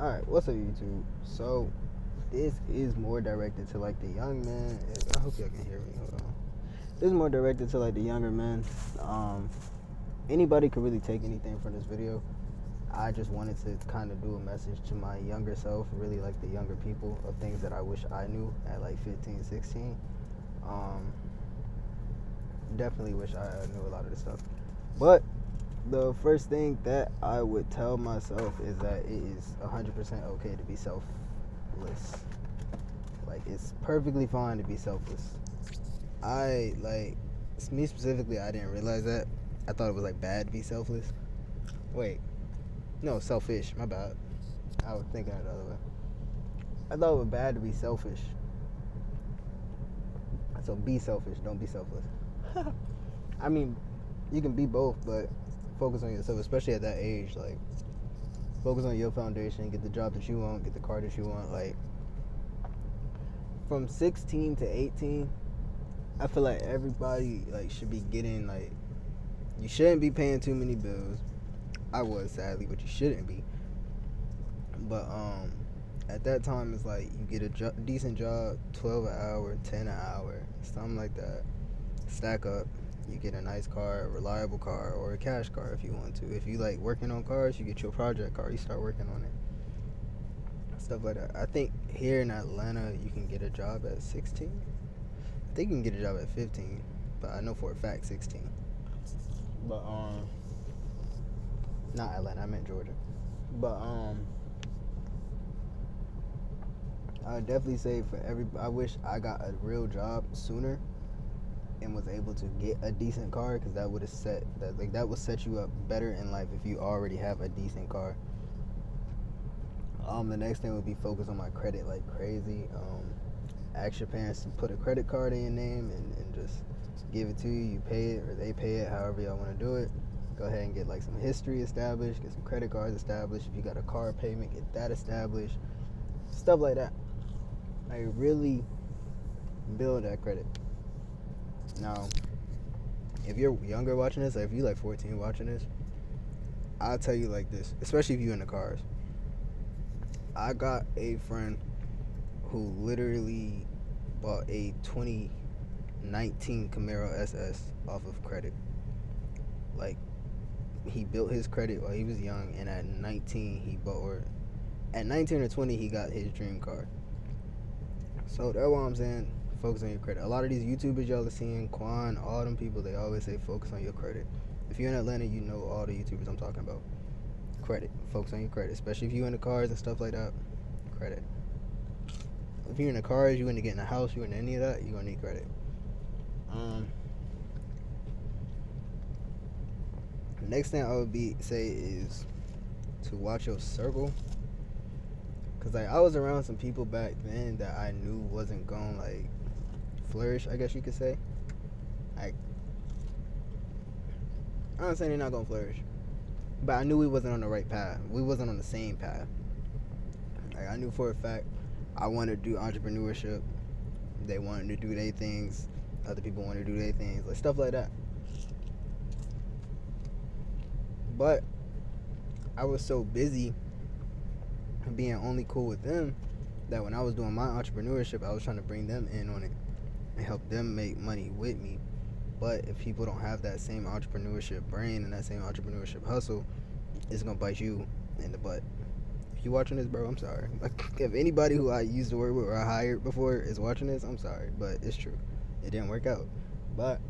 Alright, what's up, YouTube? So, this is more directed to like the young men. I hope y'all can hear me. Hold on. This is more directed to like the younger men. Anybody could really take anything from this video. I just wanted to kind of do a message to my younger self, really like the younger people, of things that I wish I knew at like 15, 16. Definitely wish I knew a lot of this stuff. But the first thing that I would tell myself is that it is 100% okay to be selfless. Like, it's perfectly fine to be selfless. Me specifically, I didn't realize that. I thought it was like bad to be selfless. Wait, no, selfish, my bad. I was thinking it the other way. I thought it was bad to be selfish. So be selfish, don't be selfless. I mean, you can be both, but focus on yourself, especially at that age. Like, focus on your foundation, get the job that you want, get the car that you want. Like, from 16 to 18, I feel like everybody like should be getting, like, you shouldn't be paying too many bills. I was, sadly, but you shouldn't be. But at that time, it's like you get a decent job, 12 an hour, 10 an hour, something like that. Stack up. You get a nice car, a reliable car, or a cash car if you want to. If you like working on cars, you get your project car. You start working on it. Stuff like that. I think here in Atlanta, you can get a job at 16. I think you can get a job at 15, but I know for a fact 16. But not Atlanta. I meant Georgia. But I would definitely say I wish I got a real job sooner and was able to get a decent car, because that would set you up better in life if you already have a decent car. The next thing would be focus on my credit like crazy. Ask your parents to put a credit card in your name and just give it to you. You pay it or they pay it, however y'all want to do it. Go ahead and get like some history established, get some credit cards established. If you got a car payment, get that established. Stuff like that. Like, really build that credit. Now, if you're younger watching this, or if you're like 14 watching this, I'll tell you like this, especially if you're in the cars. I got a friend who literally bought a 2019 Camaro SS off of credit. Like, he built his credit while he was young, and at 19 at 19 or 20 he got his dream car. So that's why I'm saying focus on your credit. A lot of these YouTubers y'all are seeing, Quan, all them people, they always say focus on your credit. If you're in Atlanta, you know all the YouTubers I'm talking about. Credit. Focus on your credit, especially if you're in the cars and stuff like that. Credit. If you're in the cars, you want to get in a house, you want any of that, you're gonna need credit. Next thing I would say is to watch your circle. Cause like, I was around some people back then that I knew wasn't gonna like flourish, I guess you could say. Like, I'm not saying they're not gonna flourish, but I knew we wasn't on the right path. We wasn't on the same path. Like, I knew for a fact I wanted to do entrepreneurship. They wanted to do their things. Other people wanted to do their things, like stuff like that. But I was so busy being only cool with them that when I was doing my entrepreneurship, I was trying to bring them in on it and help them make money with me. But if people don't have that same entrepreneurship brain and that same entrepreneurship hustle, it's gonna bite you in the butt. If you watching this, bro, I'm sorry. Like, if anybody who I used to work with or I hired before is watching this, I'm sorry, but it's true. It didn't work out. But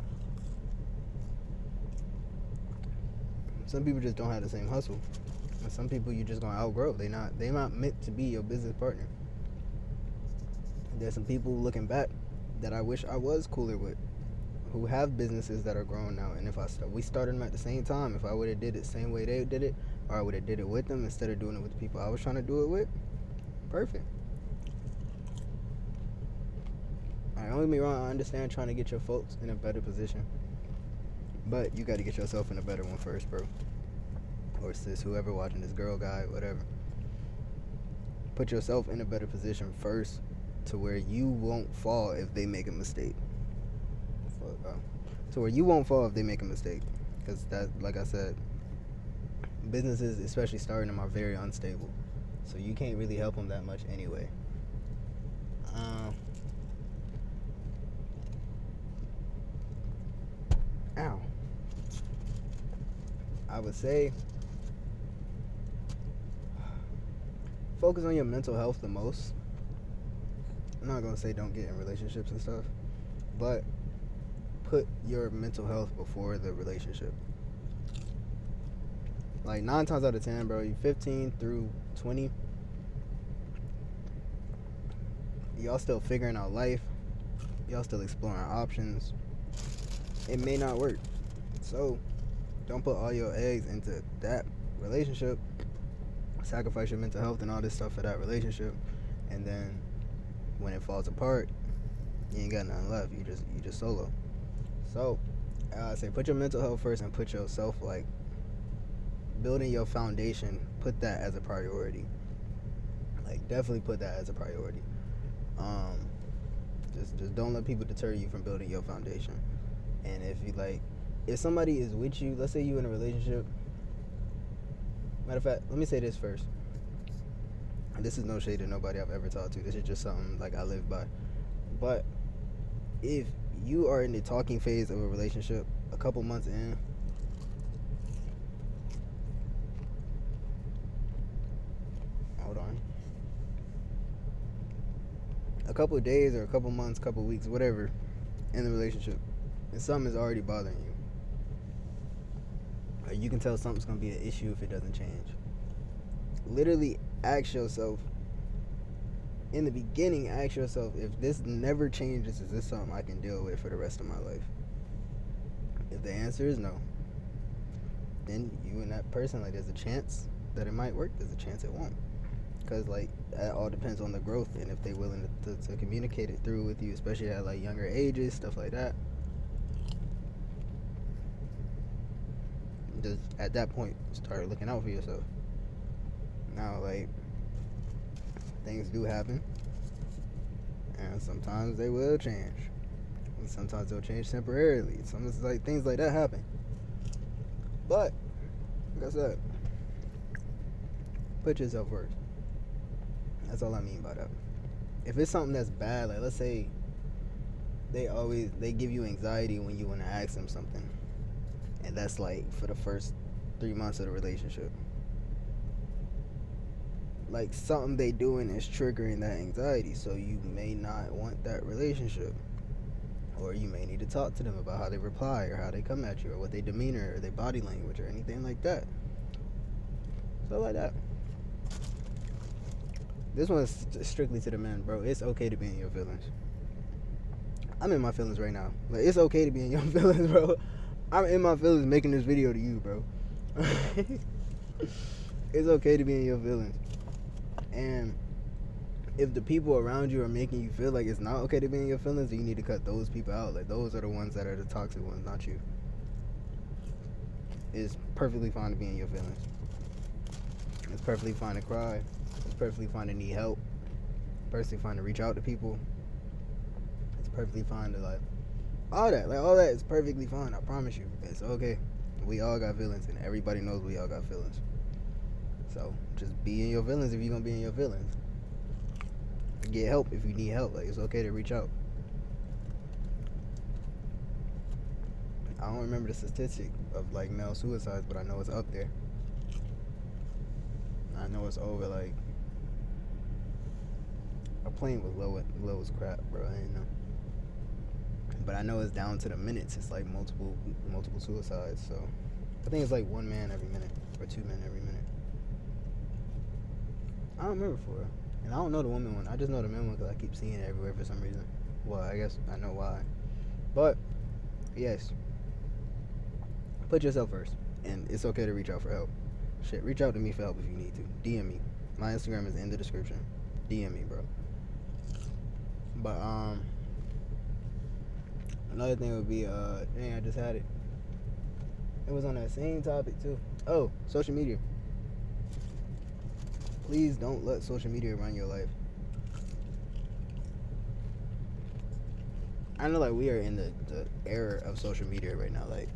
some people just don't have the same hustle. And some people you just gonna outgrow. They're not meant to be your business partner. There's some people looking back that I wish I was cooler with, who have businesses that are growing now. And if we started them at the same time, if I would have did it the same way they did it, or I would have did it with them instead of doing it with the people I was trying to do it with, perfect. Don't get me wrong, I understand trying to get your folks in a better position, but you got to get yourself in a better one first, bro. Or sis, whoever watching this, girl, guy, whatever. Put yourself in a better position first to where you won't fall if they make a mistake. To where you won't fall if they make a mistake. Because that, like I said, businesses, especially starting them, are very unstable. so you can't really help them that much anyway. Ow. I would say focus on your mental health the most. I'm not gonna say don't get in relationships and stuff, but put your mental health before the relationship. Like 9 times out of 10, bro, you 15 through 20, y'all still figuring out life, y'all still exploring options. It may not work, so don't put all your eggs into that relationship, sacrifice your mental health and all this stuff for that relationship, and then when it falls apart, you ain't got nothing left. You just solo. So I say put your mental health first and put yourself, like, building your foundation, put that as a priority. Like, definitely put that as a priority. Just don't let people deter you from building your foundation. And if somebody is with you, let's say you in a relationship. Matter of fact, let me say this first. This is no shade to nobody I've ever talked to. This is just something like I live by. But if you are in the talking phase of a relationship, a couple months in, hold on, a couple of days or a couple months, couple weeks, whatever, in the relationship, and something is already bothering you, or you can tell something's gonna be an issue if it doesn't change. Literally ask yourself, in the beginning, ask yourself, if this never changes, is this something I can deal with for the rest of my life? If the answer is no, then you and that person, like, there's a chance that it might work, there's a chance it won't. Because, like, that all depends on the growth and if they're willing to communicate it through with you, especially at, like, younger ages, stuff like that. Just at that point, start looking out for yourself. Now, like, things do happen, and sometimes they will change, and sometimes they'll change temporarily. Sometimes, like, things like that happen. But like I said, put yourself first. That's all I mean by that. If it's something that's bad, like, let's say they give you anxiety when you want to ask them something, and that's like for the first 3 months of the relationship. Like, something they doing is triggering that anxiety, so you may not want that relationship, or you may need to talk to them about how they reply or how they come at you or what their demeanor or their body language or anything like that. So like that. This one's strictly to the men, bro. It's okay to be in your feelings. I'm in my feelings right now. Like, it's okay to be in your feelings, bro. I'm in my feelings making this video to you, bro. It's okay to be in your feelings. And if the people around you are making you feel like it's not okay to be in your feelings, then you need to cut those people out. Like, those are the ones that are the toxic ones, not you. It's perfectly fine to be in your feelings. It's perfectly fine to cry. It's perfectly fine to need help. It's perfectly fine to reach out to people. It's perfectly fine to, like, all that. Like, all that is perfectly fine. I promise you. It's okay. We all got feelings, and everybody knows we all got feelings. So just be in your feelings if you're gonna be in your feelings. Get help if you need help. Like, it's okay to reach out. I don't remember the statistic of, like, male suicides, but I know it's up there. I know it's over, like, a plane was low as crap, bro. I didn't know. But I know it's down to the minutes. It's like multiple suicides. So I think it's like 1 man every minute or 2 men every minute. I don't remember for real. And I don't know the woman one. I just know the men one because I keep seeing it everywhere for some reason. Well, I guess I know why. But yes, put yourself first, and it's okay to reach out for help. Shit, reach out to me for help if you need to. DM me. My Instagram is in the description. DM me, bro. But another thing would be dang, I just had it. It was on that same topic too. Oh, social media. Please don't let social media run your life. I know, like, we are in the era of social media right now. Like,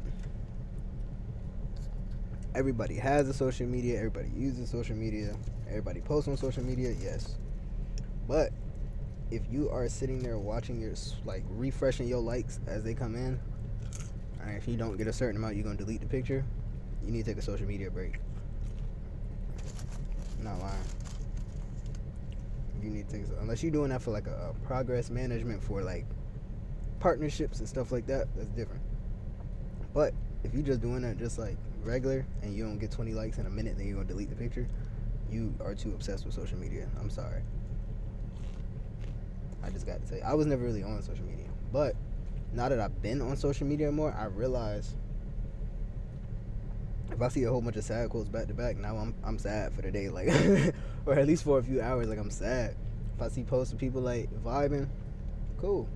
everybody has a social media. Everybody uses social media. Everybody posts on social media, yes. But if you are sitting there watching your, like, refreshing your likes as they come in, and if you don't get a certain amount, you're going to delete the picture, you need to take a social media break. I'm not lying. You need to take, unless you're doing that for like a progress management for like partnerships and stuff like that, that's different. But if you're just doing that just like regular and you don't get 20 likes in a minute, then you're going to delete the picture, you are too obsessed with social media. I'm sorry. I just got to say, I was never really on social media, but now that I've been on social media more, I realize if I see a whole bunch of sad quotes back to back, now I'm sad for the day, like, or at least for a few hours, like I'm sad. If I see posts of people like vibing, cool.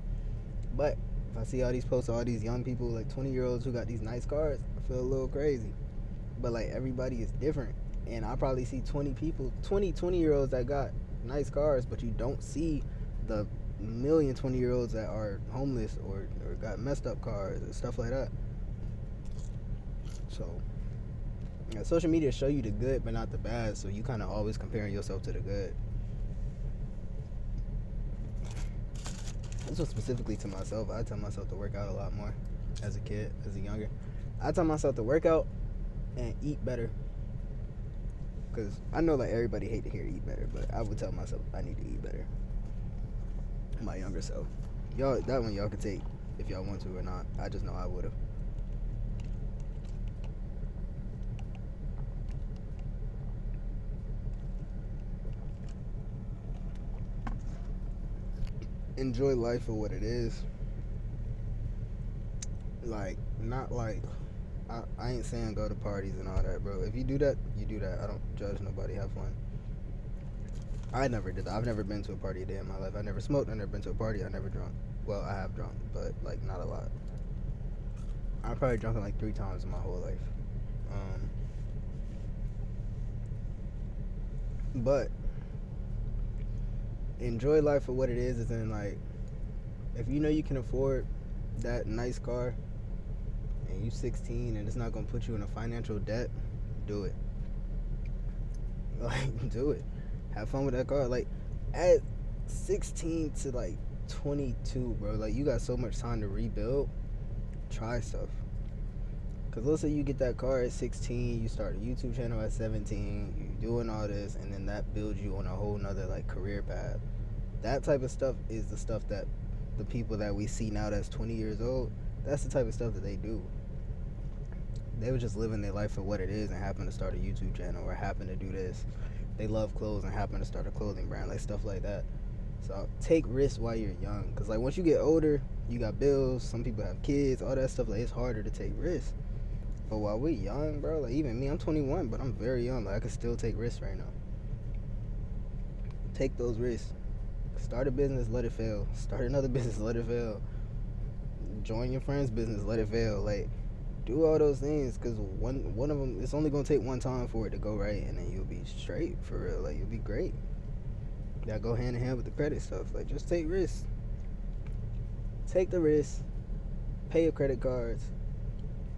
But if I see all these posts of all these young people, like 20-year-olds who got these nice cars, I feel a little crazy. But like everybody is different, and I probably see 20-year-olds that got nice cars, but you don't see the million 20-year-olds that are homeless or got messed up cars and stuff like that. So yeah, social media show you the good but not the bad, so you kind of always comparing yourself to the good. This was specifically to myself. I tell myself to work out a lot more as a kid, as a younger. I tell myself to work out and eat better, because I know like everybody hate to hear eat better, but I would tell myself I need to eat better. My younger self. Y'all, that one y'all could take if y'all want to or not. I just know I would have. Enjoy life for what it is. Like, not like, I ain't saying go to parties and all that, bro. If you do that, you do that. I don't judge nobody. Have fun. I never did that. I've never been to a party a day in my life. I never smoked. I never been to a party. I never drunk. Well, I have drunk, but like not a lot. I've probably drunk like 3 times in my whole life. But enjoy life for what it is in like, if you know you can afford that nice car and you 16 and it's not gonna put you in a financial debt, do it. Like, do it. Have fun with that car. Like, at 16 to like 22, bro, like you got so much time to rebuild. Try stuff. Cause let's say you get that car at 16, you start a YouTube channel at 17, you doing all this, and then that builds you on a whole nother like career path. That type of stuff is the stuff that the people that we see now that's 20 years old, that's the type of stuff that they do. They were just living their life for what it is and happen to start a YouTube channel or happen to do this. They love clothes and happen to start a clothing brand, like stuff like that. So take risks while you're young, because like once you get older, you got bills, some people have kids, all that stuff, like it's harder to take risks. But while we're young, bro, like even me, I'm 21, but I'm very young, like I can still take risks right now. Take those risks. Start a business, let it fail. Start another business, let it fail. Join your friend's business, let it fail. Like, do all those things, because one of them, it's only going to take one time for it to go right, and then you'll be straight, for real. Like, you'll be great. That go hand in hand with the credit stuff. Like, just take risks. Take the risk. Pay your credit cards.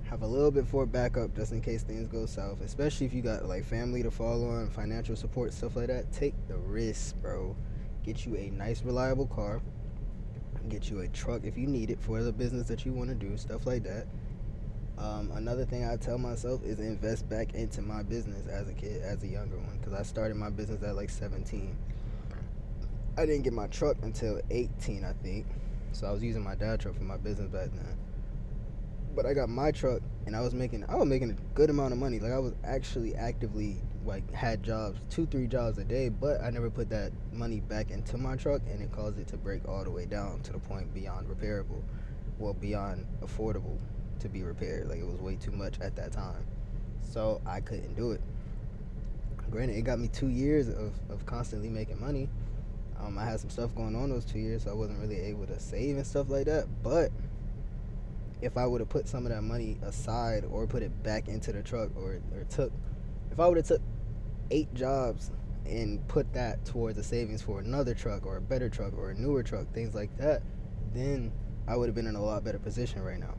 Have a little bit for backup just in case things go south, especially if you got like family to fall on, financial support, stuff like that. Take the risk, bro. Get you a nice, reliable car. Get you a truck if you need it for the business that you want to do, stuff like that. Another thing I tell myself is invest back into my business as a kid, as a younger one, because I started my business at like 17. I didn't get my truck until 18, I think. So I was using my dad's truck for my business back then. But I got my truck, and I was making a good amount of money. Like, I was actually actively, like, had jobs, 2-3 jobs a day, but I never put that money back into my truck, and it caused it to break all the way down to the point beyond repairable. Well, beyond affordable to be repaired. Like, it was way too much at that time. So I couldn't do it. Granted, it got me 2 years of constantly making money. I had some stuff going on those 2 years, so I wasn't really able to save and stuff like that, but if I would have put some of that money aside or put it back into the truck if I would have took 8 jobs and put that towards a savings for another truck or a better truck or a newer truck, things like that, then I would have been in a lot better position right now.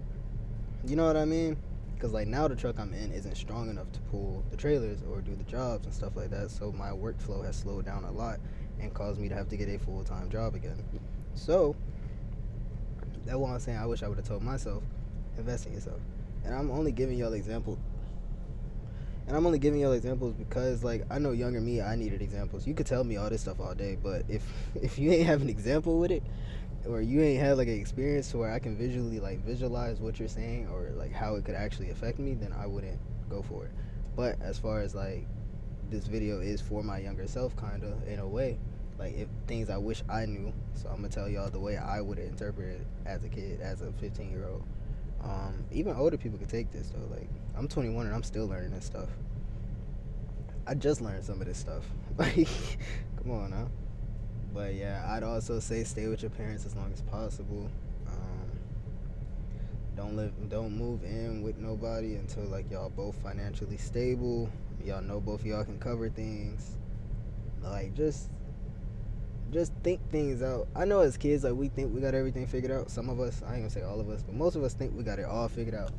You know what I mean? Because like now the truck I'm in isn't strong enough to pull the trailers or do the jobs and stuff like that. So my workflow has slowed down a lot and caused me to have to get a full-time job again. So that's why I'm saying I wish I would have told myself, invest in yourself. And I'm only giving y'all examples. Because like I know younger me, I needed examples. You could tell me all this stuff all day, but if you ain't have an example with it, or you ain't had like an experience to where I can visualize what you're saying or like how it could actually affect me, then I wouldn't go for it. But as far as like this video is for my younger self, kind of in a way, like if things I wish I knew. So I'm gonna tell y'all the way I would interpret it as a kid, as a 15-year-old. Even older people could take this though. Like I'm 21 and I'm still learning this stuff. I just learned some of this stuff. Like, come on now. But yeah, I'd also say stay with your parents as long as possible. Don't move in with nobody until like y'all both financially stable. Y'all know both of y'all can cover things. Like just think things out. I know as kids, like we think we got everything figured out. Some of us, I ain't gonna say all of us, but most of us think we got it all figured out,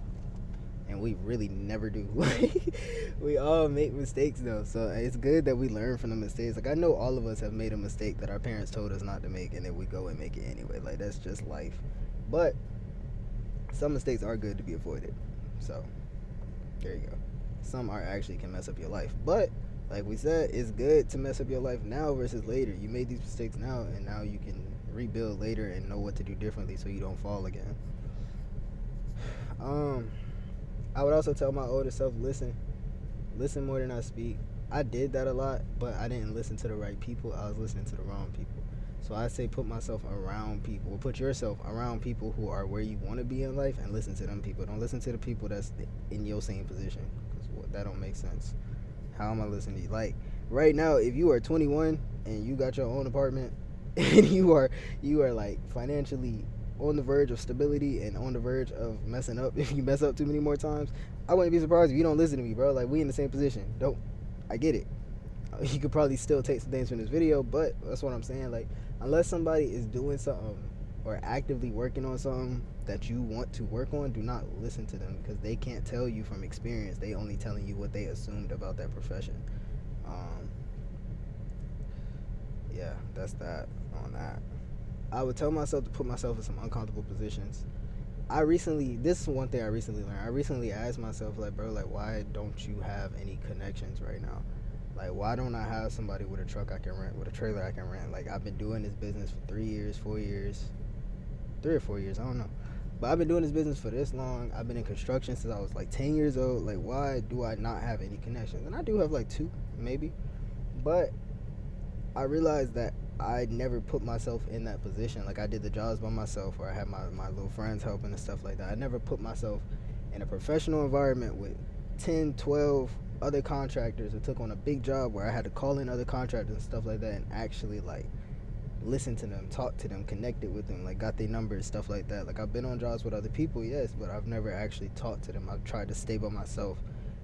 and we really never do. We all make mistakes though, so it's good that we learn from the mistakes. Like I know all of us have made a mistake that our parents told us not to make, and then we go and make it anyway. Like that's just life. But some mistakes are good to be avoided. So there you go. Some are actually can mess up your life, but like we said, it's good to mess up your life now versus later. You made these mistakes now, and now you can rebuild later and know what to do differently so you don't fall again. I would also tell my older self, listen more than I speak. I did that a lot, but I didn't listen to the right people. I was listening to the wrong people. So I say put myself around people. Put yourself around people who are where you want to be in life, and listen to them people. Don't listen to the people that's in your same position, because that don't make sense. How am I listening to you? Like right now, if you are 21 and you got your own apartment and you are like financially on the verge of stability and on the verge of messing up, if you mess up too many more times, I wouldn't be surprised if you don't listen to me, bro. Like we in the same position. I get it. You could probably still take some things from this video, but that's what I'm saying. Like unless somebody is doing something or actively working on something that you want to work on, do not listen to them, because they can't tell you from experience. They only telling you what they assumed about that profession. Yeah, that's that on that. I would tell myself to put myself in some uncomfortable positions. This is one thing I recently learned. I recently asked myself, like, bro, like, why don't you have any connections right now? Like, why don't I have somebody with a truck I can rent, with a trailer I can rent? Like, I've been doing this business for 3 years, 4 years, 3 or 4 years, I don't know. But I've been doing this business for this long. I've been in construction since I was like 10 years old. Like, why do I not have any connections? And I do have like 2, maybe. But I realized that I never put myself in that position. Like I did the jobs by myself, or I had my little friends helping and stuff like that. I never put myself in a professional environment with 10, 12 other contractors and took on a big job where I had to call in other contractors and stuff like that and actually like listen to them, talk to them, connected with them, like got their numbers, stuff like that. Like I've been on jobs with other people, yes, but I've never actually talked to them. I've tried to stay by myself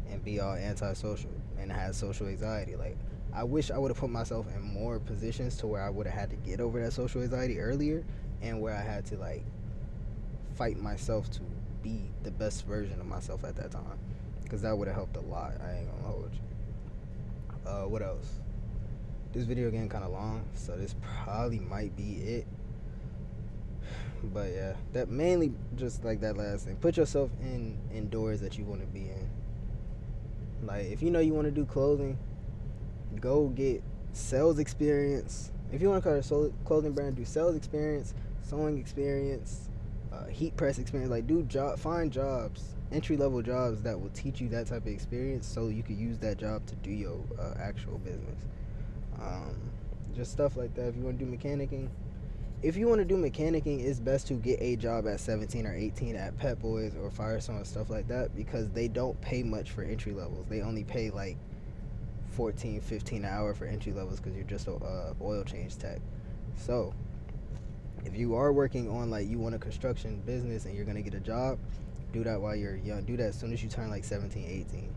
and be all antisocial and had social anxiety. Like I wish I would have put myself in more positions to where I would have had to get over that social anxiety earlier, and where I had to like fight myself to be the best version of myself at that time, because that would have helped a lot. I ain't gonna hold you. What else? This video getting kind of long, so this probably might be it. But yeah, that mainly just like that last thing. Put yourself in doors that you want to be in. Like if you know you want to do clothing, go get sales experience. If you want to start a clothing brand, do sales experience, sewing experience, heat press experience. Like find jobs, entry-level jobs that will teach you that type of experience, so you could use that job to do your actual business. Just stuff like that. If you want to do mechanicking, it's best to get a job at 17 or 18 at Pep Boys or Firestone and stuff like that, because they don't pay much for entry levels. They only pay like 14, 15 an hour for entry levels, because you're just a oil change tech. So if you are working on, like, you want a construction business and you're going to get a job, do that while you're young. Do that as soon as you turn like 17, 18.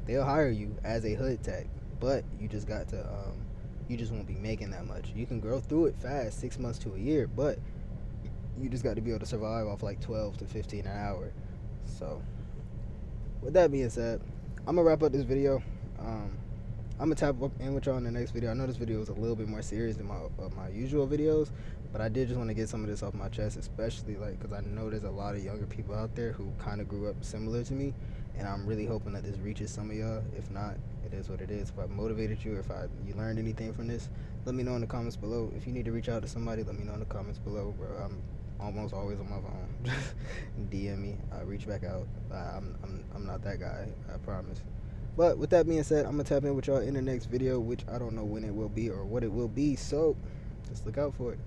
They'll hire you as a hood tech, but you just got to you just won't be making that much. You can grow through it fast, 6 months to a year, but you just got to be able to survive off like 12 to 15 an hour. So with that being said, I'm gonna wrap up this video. I'm gonna tap up in with y'all in the next video. I know this video was a little bit more serious than my usual videos, but I did just want to get some of this off my chest, especially like because I know there's a lot of younger people out there who kind of grew up similar to me, and I'm really hoping that this reaches some of y'all. If not, it is what it is. If I motivated you, if you learned anything from this, let me know in the comments below. If you need to reach out to somebody, let me know in the comments below, bro. I'm almost always on my phone. Just DM me. I'll reach back out. I'm not that guy, I promise. But with that being said, I'm gonna tap in with y'all in the next video, which I don't know when it will be or what it will be, so just look out for it.